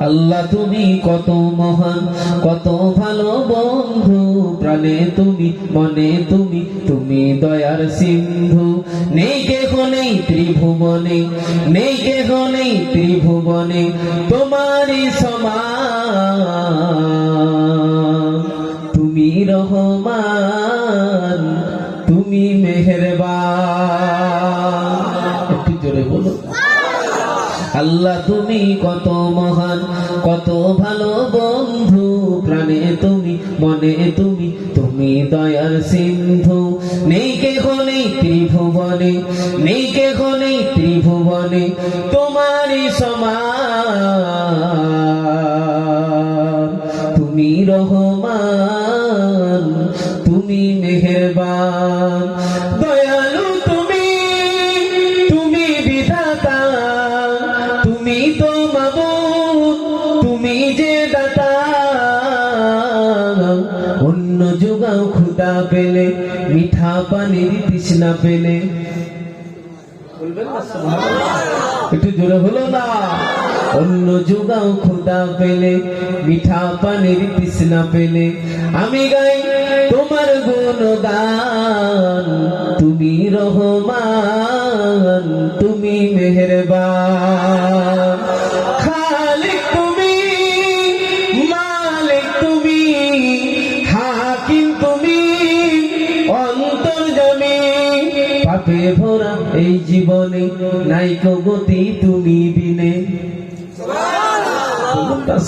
আল্লাহ তুমি কত মহান, কত ভালো বন্ধু, প্রাণে তুমি, মনে তুমি, তুমি দয়ার সিন্ধু। নেই কেহ নেই ত্রিভুবনে, নেই কেহ নেই ত্রিভুবনে তোমারই সমান। তুমি রহমান, তুমি মেহেরবান। একটু জোরে বলো। আল্লাহ তুমি কত মহান, কত ভালো বন্ধু, প্রাণে তুমি, মনে তুমি, তুমি দয়ার সিন্ধু। নেই কেহ নেই ত্রিভুবনে, নেই কেহ নেই ত্রিভুবনে তোমারই সমান। তুমি রহমান, তুমি মেহেরবান। দয়ালু তুমি, তুমি বিধাতা, তুমি তো মাবুদ, তুমি যে দাতা। অন্য যোগাও ক্ষুধা পেলে, মিঠা পানির তৃষ্ণা পেলে। বলবেন না সুবহানাল্লাহ? একটু জোরে হলো না? অন্য যোগাও ক্ষুধা পেলে, মিঠা পানির তৃষ্ণা পেলে, আমি গাই তোমার গুণগান। তুমি রহমান, তুমি মেহেরবান। খালিক তুমি, মালিক তুমি, হাকিম তুমি, অন্তর্যামী। পাপে ভরা এই জীবনে নাই কো গতি তুমি বিনে।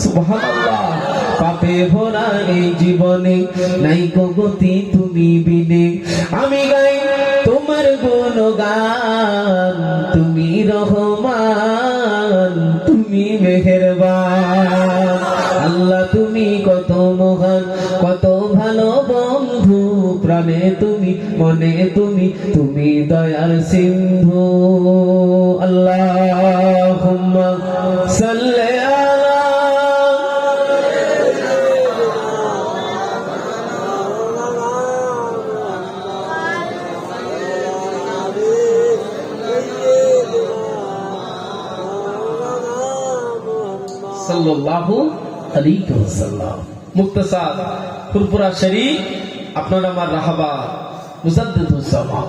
সুবহানাল্লাহ। পাপে ভরা এই জীবনে নাই কো গতি তুমি বিনে, আমি গাই তোমার গুণগান। তুমি রহমান, তুমি মেহেরবান। আল্লাহ তুমি কত মহান, কত ভালো বন্ধু, প্রাণে তুমি, মনে তুমি, তুমি দয়ার সিন্ধু। আল্লাহুম্মা সাল্লি আলা সাল্লাল্লাহু আলাইহি ওয়াসাল্লাম। মুক্তাসার ফুরফুরা শরীফ, আপনার আমার রাহবা মুজাদ্দিদুস সালাম।